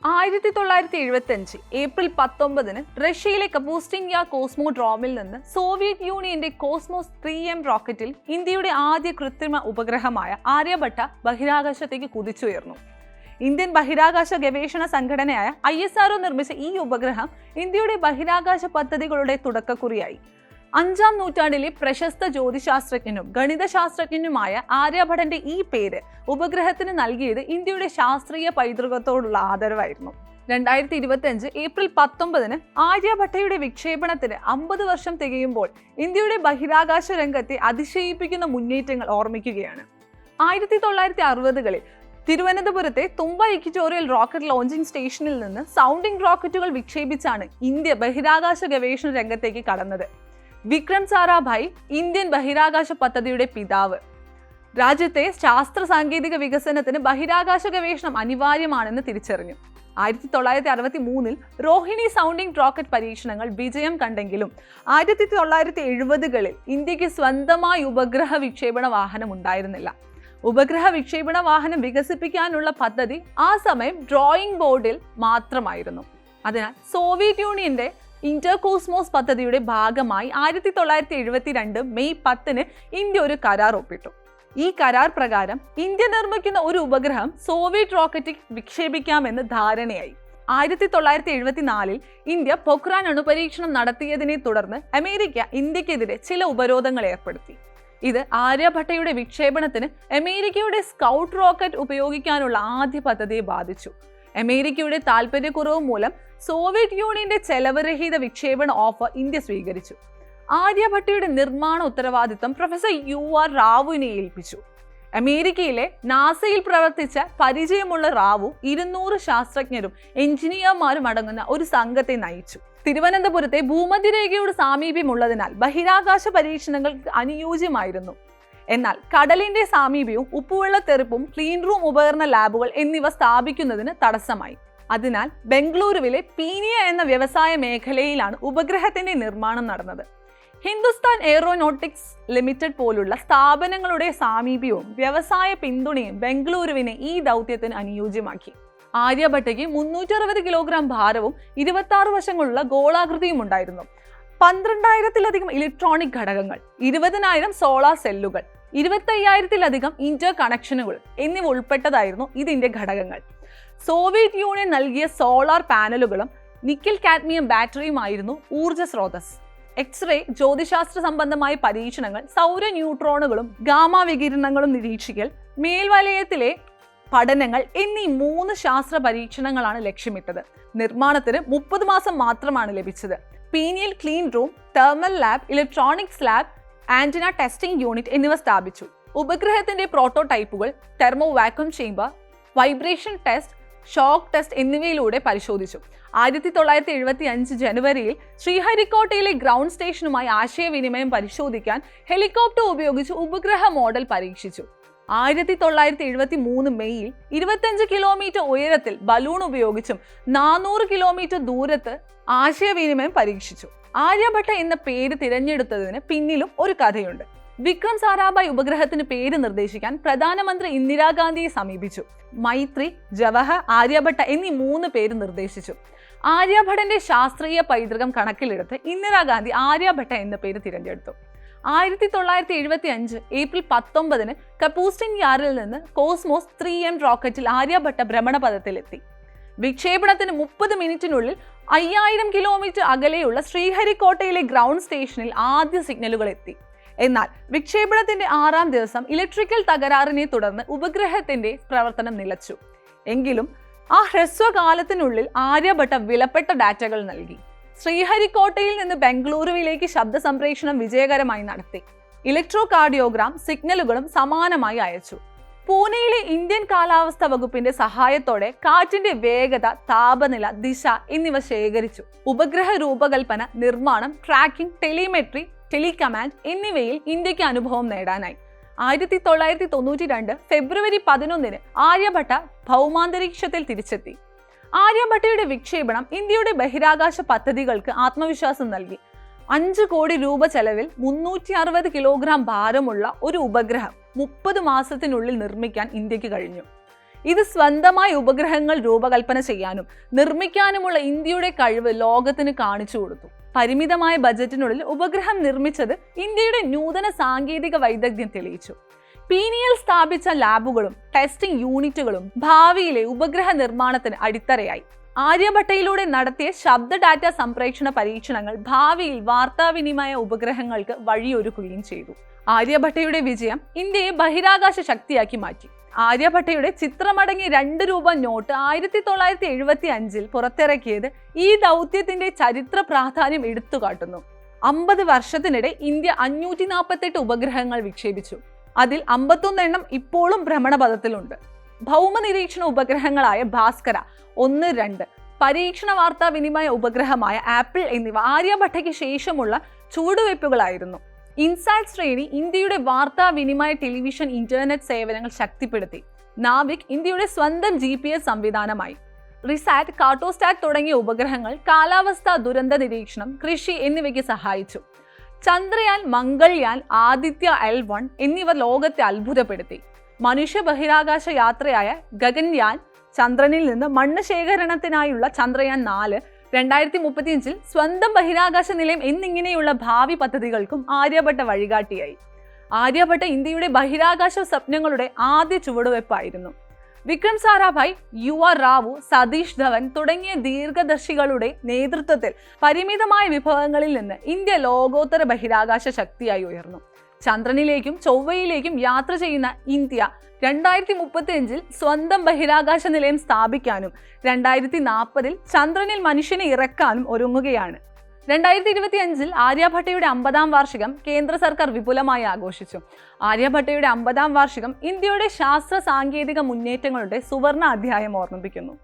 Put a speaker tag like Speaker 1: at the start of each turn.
Speaker 1: 1975 April 19 റഷ്യയിലെ കപൂസ്റ്റിൻയ കോസ്മോഡ്രോമിൽ നിന്ന് Soviet യൂണിയന്റെ കോസ്മോസ് 3M റോക്കറ്റിൽ ഇന്ത്യയുടെ ആദ്യ കൃത്രിമ ഉപഗ്രഹമായ ആര്യഭട്ട ബഹിരാകാശത്തേക്ക് കുതിച്ചുയർന്നു. ഇന്ത്യൻ ബഹിരാകാശ ഗവേഷണ സംഘടനയായ ISRO നിർമ്മിച്ച ഈ ഉപഗ്രഹം ഇന്ത്യയുടെ ബഹിരാകാശ പദ്ധതികളുടെ തുടക്കക്കുറിയായി. 5ാം നൂറ്റാണ്ടിലെ പ്രശസ്ത ജ്യോതിശാസ്ത്രജ്ഞനും ഗണിതശാസ്ത്രജ്ഞനുമായ ആര്യഭടന്റെ ഈ പേര് ഉപഗ്രഹത്തിന് നൽകിയത് ഇന്ത്യയുടെ ശാസ്ത്രീയ പൈതൃകത്തോടുള്ള ആദരവായിരുന്നു. 2025 ഏപ്രിൽ 19 ആര്യഭട്ടയുടെ വിക്ഷേപണത്തിന് 50 വർഷം തികയുമ്പോൾ ഇന്ത്യയുടെ ബഹിരാകാശ രംഗത്തെ അതിശയിപ്പിക്കുന്ന മുന്നേറ്റങ്ങൾ ഓർമ്മിക്കുകയാണ്. 1960കളിൽ തിരുവനന്തപുരത്തെ തുമ്പ ഇക്വിറ്റോറിയൽ റോക്കറ്റ് ലോഞ്ചിംഗ് സ്റ്റേഷനിൽ നിന്ന് സൗണ്ടിംഗ് റോക്കറ്റുകൾ വിക്ഷേപിച്ചാണ് ഇന്ത്യ ബഹിരാകാശ ഗവേഷണ രംഗത്തേക്ക് കടന്നത്. വിക്രം സാരാഭായ് ഇന്ത്യൻ ബഹിരാകാശ പദ്ധതിയുടെ പിതാവ്. രാജ്യത്തെ ശാസ്ത്ര സാങ്കേതിക വികസനത്തിന് ബഹിരാകാശ ഗവേഷണം അനിവാര്യമാണെന്ന് തിരിച്ചറിഞ്ഞു. 1963 രോഹിണി സൗണ്ടിംഗ് റോക്കറ്റ് പരീക്ഷണങ്ങൾ വിജയം കണ്ടെങ്കിലും 1970കളിൽ ഇന്ത്യക്ക് സ്വന്തമായി ഉപഗ്രഹ വിക്ഷേപണ വാഹനം ഉണ്ടായിരുന്നില്ല. ഉപഗ്രഹ വിക്ഷേപണ വാഹനം വികസിപ്പിക്കാനുള്ള പദ്ധതി ആ സമയം ഡ്രോയിങ് ബോർഡിൽ മാത്രമായിരുന്നു. അതിനാൽ സോവിയറ്റ് യൂണിയന്റെ ഇന്റർകോസ്മോസ് പദ്ധതിയുടെ ഭാഗമായി 1972 മെയ് 10 ഇന്ത്യ ഒരു കരാർ ഒപ്പിട്ടു. ഈ കരാർ പ്രകാരം ഇന്ത്യ നിർമ്മിക്കുന്ന ഒരു ഉപഗ്രഹം സോവിയറ്റ് റോക്കറ്റിൽ വിക്ഷേപിക്കാമെന്ന് ധാരണയായി. 1974 ഇന്ത്യ പൊഖ്രാൻ അണുപരീക്ഷണം നടത്തിയതിനെ തുടർന്ന് അമേരിക്ക ഇന്ത്യക്കെതിരെ ചില ഉപരോധങ്ങൾ ഏർപ്പെടുത്തി. ഇത് ആര്യഭട്ടയുടെ വിക്ഷേപണത്തിന് അമേരിക്കയുടെ സ്കൗട്ട് റോക്കറ്റ് ഉപയോഗിക്കാനുള്ള ആദ്യ പദ്ധതിയെ ബാധിച്ചു. അമേരിക്കയുടെ താൽപര്യക്കുറവ് മൂലം സോവിയറ്റ് യൂണിയന്റെ ചെലവരഹിത വിക്ഷേപണ ഓഫർ ഇന്ത്യ സ്വീകരിച്ചു. ആര്യഭട്ടയുടെ നിർമ്മാണ ഉത്തരവാദിത്തം പ്രൊഫസർ UR റാവുവിനെ ഏൽപ്പിച്ചു. അമേരിക്കയിലെ നാസയിൽ പ്രവർത്തിച്ച പരിചയമുള്ള റാവു 200 ശാസ്ത്രജ്ഞരും എഞ്ചിനീയർമാരും അടങ്ങുന്ന ഒരു സംഘത്തെ നയിച്ചു. തിരുവനന്തപുരത്തെ ഭൂമധ്യരേഖയോട് സാമീപ്യമുള്ളതിനാൽ ബഹിരാകാശ പരീക്ഷണങ്ങൾക്ക് അനുയോജ്യമായിരുന്നു. എന്നാൽ കടലിന്റെ സാമീപ്യവും ഉപ്പുവെള്ളത്തെറിപ്പും ക്ലീൻ റൂം ഉപകരണ ലാബുകൾ എന്നിവ സ്ഥാപിക്കുന്നതിന് തടസ്സമായി. അതിനാൽ ബംഗളൂരുവിലെ പീനിയ എന്ന വ്യവസായ മേഖലയിലാണ് ഉപഗ്രഹത്തിന്റെ നിർമ്മാണം നടന്നത്. ഹിന്ദുസ്ഥാൻ എയ്റോനോട്ടിക്സ് ലിമിറ്റഡ് പോലുള്ള സ്ഥാപനങ്ങളുടെ സാമീപ്യവും വ്യവസായ പിന്തുണയും ബംഗളൂരുവിനെ ഈ ദൗത്യത്തിന് അനുയോജ്യമാക്കി. ആര്യഭട്ടയ്ക്ക് 360 കിലോഗ്രാം ഭാരവും 26 വശങ്ങളുള്ള ഗോളാകൃതിയും ഉണ്ടായിരുന്നു. 12,000-ലധികം ഇലക്ട്രോണിക് ഘടകങ്ങൾ, 20,000 സോളാർ സെല്ലുകൾ, 25,000-ലധികം ഇന്റർ കണക്ഷനുകൾ എന്നിവ ഉൾപ്പെട്ടതായിരുന്നു ഇതിന്റെ ഘടകങ്ങൾ. സോവിയറ്റ് യൂണിയൻ നൽകിയ സോളാർ പാനലുകളും നിക്കൽ കാഡ്മിയം ബാറ്ററിയുമായിരുന്നു ഊർജ്ജ സ്രോതസ്. എക്സ്റേ, ജ്യോതിശാസ്ത്ര സംബന്ധമായ പരീക്ഷണങ്ങൾ, സൗര ന്യൂട്രോണുകളും ഗാമ വികിരണങ്ങളും നിരീക്ഷിക്കൽ, മേൽവലയത്തിലെ പഠനങ്ങൾ എന്നീ 3 ശാസ്ത്ര പരീക്ഷണങ്ങളാണ് ലക്ഷ്യമിട്ടത്. നിർമ്മാണത്തിന് 30 മാസം മാത്രമാണ് ലഭിച്ചത്. പീനിയൽ clean room, thermal lab, electronics lab, antenna testing unit എന്നിവ സ്ഥാപിച്ചു. ഉപഗ്രഹത്തിന്റെ പ്രോട്ടോടൈപ്പുകൾ thermo vacuum chamber, vibration test, shock test എന്നിവയിലൂടെ പരിശോധിച്ചു. 1975 ജനുവരിയിൽ ശ്രീഹരിക്കോട്ടയിലെ ഗ്രൗണ്ട് സ്റ്റേഷനുമായി ആശയവിനിമയം പരിശോധിക്കാൻ ഹെലികോപ്റ്റർ ഉപയോഗിച്ച് ഉപഗ്രഹ മോഡൽ പരീക്ഷിച്ചു. 1973 മെയ്യിൽ 25 കിലോമീറ്റർ ഉയരത്തിൽ ബലൂൺ ഉപയോഗിച്ചും 400 കിലോമീറ്റർ ദൂരത്ത് ആശയവിനിമയം പരീക്ഷിച്ചു. ആര്യഭട്ട എന്ന പേര് തിരഞ്ഞെടുത്തതിന് പിന്നിലും ഒരു കഥയുണ്ട്. വിക്രം സാരാഭായ് ഉപഗ്രഹത്തിന് പേര് നിർദ്ദേശിക്കാൻ പ്രധാനമന്ത്രി ഇന്ദിരാഗാന്ധിയെ സമീപിച്ചു. മൈത്രി, ജവഹർ, ആര്യഭട്ട എന്നീ 3 പേര് നിർദ്ദേശിച്ചു. ആര്യഭടന്റെ ശാസ്ത്രീയ പൈതൃകം കണക്കിലെടുത്ത് ഇന്ദിരാഗാന്ധി ആര്യഭട്ട എന്ന പേര് തിരഞ്ഞെടുത്തു. 1975 ഏപ്രിൽ 19 കപൂസ്റ്റിൻയാറിൽ നിന്ന് കോസ്മോസ് 3M റോക്കറ്റിൽ ആര്യഭട്ട ഭ്രമണപഥത്തിലെത്തി. വിക്ഷേപണത്തിന് 30 മിനിറ്റിനുള്ളിൽ 5000 കിലോമീറ്റർ അകലെയുള്ള ശ്രീഹരിക്കോട്ടയിലെ ഗ്രൗണ്ട് സ്റ്റേഷനിൽ ആദ്യ സിഗ്നലുകൾ എത്തി. എന്നാൽ വിക്ഷേപണത്തിന്റെ 6ാം ദിവസം ഇലക്ട്രിക്കൽ തകരാറിനെ തുടർന്ന് ഉപഗ്രഹത്തിന്റെ പ്രവർത്തനം നിലച്ചു. എങ്കിലും ആ ഹ്രസ്വകാലത്തിനുള്ളിൽ ആര്യഭട്ട വിലപ്പെട്ട ഡാറ്റകൾ നൽകി. ശ്രീഹരിക്കോട്ടയിൽ നിന്ന് ബംഗളൂരുവിലേക്ക് ശബ്ദ സംപ്രേഷണം വിജയകരമായി നടത്തി. ഇലക്ട്രോ കാർഡിയോഗ്രാം സിഗ്നലുകളും സമാനമായി അയച്ചു. പൂനെയിലെ ഇന്ത്യൻ കാലാവസ്ഥാ വകുപ്പിന്റെ സഹായത്തോടെ കാറ്റിന്റെ വേഗത, താപനില, ദിശ എന്നിവ ശേഖരിച്ചു. ഉപഗ്രഹ രൂപകൽപ്പന, നിർമ്മാണം, ട്രാക്കിംഗ്, ടെലിമെട്രി, ടെലികമാൻഡ് എന്നിവയിൽ ഇന്ത്യക്ക് അനുഭവം നേടാനായി. 1992 ഫെബ്രുവരി 11 ആര്യഭട്ട ഭൗമാന്തരീക്ഷത്തിൽ തിരിച്ചെത്തി. ആര്യഭട്ടയുടെ വിക്ഷേപണം ഇന്ത്യയുടെ ബഹിരാകാശ പദ്ധതികൾക്ക് ആത്മവിശ്വാസം നൽകി. 5 കോടി രൂപ ചെലവിൽ 360 കിലോഗ്രാം ഭാരമുള്ള ഒരു ഉപഗ്രഹം 30 മാസത്തിനുള്ളിൽ നിർമ്മിക്കാൻ ഇന്ത്യക്ക് കഴിഞ്ഞു. ഇത് സ്വന്തമായി ഉപഗ്രഹങ്ങൾ രൂപകൽപ്പന ചെയ്യാനും നിർമ്മിക്കാനുമുള്ള ഇന്ത്യയുടെ കഴിവ് ലോകത്തിന് കാണിച്ചു കൊടുത്തു. പരിമിതമായ ബജറ്റിനുള്ളിൽ ഉപഗ്രഹം നിർമ്മിച്ചത് ഇന്ത്യയുടെ നൂതന സാങ്കേതിക വൈദഗ്ധ്യം തെളിയിച്ചു. പീനിയൽ സ്ഥാപിച്ച ലാബുകളും ടെസ്റ്റിംഗ് യൂണിറ്റുകളും ഭാവിയിലെ ഉപഗ്രഹ നിർമ്മാണത്തിന് അടിത്തറയായി. ആര്യഭട്ടയിലൂടെ നടത്തിയ ശബ്ദ ഡാറ്റ സംപ്രേക്ഷണ പരീക്ഷണങ്ങൾ ഭാവിയിൽ വാർത്താവിനിമയ ഉപഗ്രഹങ്ങൾക്ക് വഴിയൊരുക്കുകയും ചെയ്തു. ആര്യഭട്ടയുടെ വിജയം ഇന്ത്യയെ ബഹിരാകാശ ശക്തിയാക്കി മാറ്റി. ആര്യഭട്ടയുടെ ചിത്രമടങ്ങിയ 2 രൂപ നോട്ട് 1975 പുറത്തിറക്കിയത് ഈ ദൗത്യത്തിന്റെ ചരിത്ര പ്രാധാന്യം എടുത്തുകാട്ടുന്നു. 50 വർഷത്തിനിടെ ഇന്ത്യ 548 ഉപഗ്രഹങ്ങൾ വിക്ഷേപിച്ചു. അതിൽ 51 എണ്ണം ഇപ്പോഴും ഭ്രമണപഥത്തിലുണ്ട്. ഭൗമ നിരീക്ഷണ ഉപഗ്രഹങ്ങളായ ഭാസ്കര 1, 2, പരീക്ഷണ വാർത്താവിനിമയ ഉപഗ്രഹമായ ആപ്പിൾ എന്നിവ ആര്യഭട്ടയ്ക്ക് ശേഷമുള്ള ചുവടുവയ്പ്പുകളായിരുന്നു. ഇൻസാറ്റ് ശ്രേണി ഇന്ത്യയുടെ വാർത്താവിനിമയ ടെലിവിഷൻ ഇന്റർനെറ്റ് സേവനങ്ങൾ ശക്തിപ്പെടുത്തി. നാവിക് ഇന്ത്യയുടെ സ്വന്തം GPS സംവിധാനമായി. റിസാറ്റ്, കാർട്ടോസ്റ്റാറ്റ് തുടങ്ങിയ ഉപഗ്രഹങ്ങൾ കാലാവസ്ഥാ ദുരന്ത നിരീക്ഷണം, കൃഷി എന്നിവയ്ക്ക് സഹായിച്ചു. ചന്ദ്രയാൻ, മംഗൾയാൻ, ആദിത്യ L1 എന്നിവ ലോകത്തെ അത്ഭുതപ്പെടുത്തി. മനുഷ്യ ബഹിരാകാശ യാത്രയായ ഗഗൻയാൻ ചന്ദ്രനിൽ നിന്ന് മണ്ണ് ശേഖരണത്തിനായുള്ള ചന്ദ്രയാൻ 4 2035 സ്വന്തം ബഹിരാകാശ നിലയം എന്നിങ്ങനെയുള്ള ഭാവി പദ്ധതികൾക്കും ആര്യഭട്ട വഴികാട്ടിയായി. ആര്യഭട്ട ഇന്ത്യയുടെ ബഹിരാകാശ സ്വപ്നങ്ങളുടെ ആദ്യ ചുവടുവെപ്പായിരുന്നു. വിക്രം സാരാഭായ്, UR റാവു, സതീഷ് ധവൻ തുടങ്ങിയ ദീർഘദർശികളുടെ നേതൃത്വത്തിൽ പരിമിതമായ വിഭവങ്ങളിൽ നിന്ന് ഇന്ത്യ ലോകോത്തര ബഹിരാകാശ ശക്തിയായി ഉയർന്നു. ചന്ദ്രനിലേക്കും ചൊവ്വയിലേക്കും യാത്ര ചെയ്യുന്ന ഇന്ത്യ 2035 സ്വന്തം ബഹിരാകാശ നിലയം സ്ഥാപിക്കാനും 2040 ചന്ദ്രനിൽ മനുഷ്യനെ ഇറക്കാനും ഒരുങ്ങുകയാണ്. 2025 ആര്യഭട്ടയുടെ 50-ാം വാർഷികം കേന്ദ്ര സർക്കാർ വിപുലമായി ആഘോഷിച്ചു. ആര്യഭട്ടയുടെ 50-ാം വാർഷികം ഇന്ത്യയുടെ ശാസ്ത്ര സാങ്കേതിക മുന്നേറ്റങ്ങളുടെ സുവർണ അധ്യായം ഓർമ്മിപ്പിക്കുന്നു.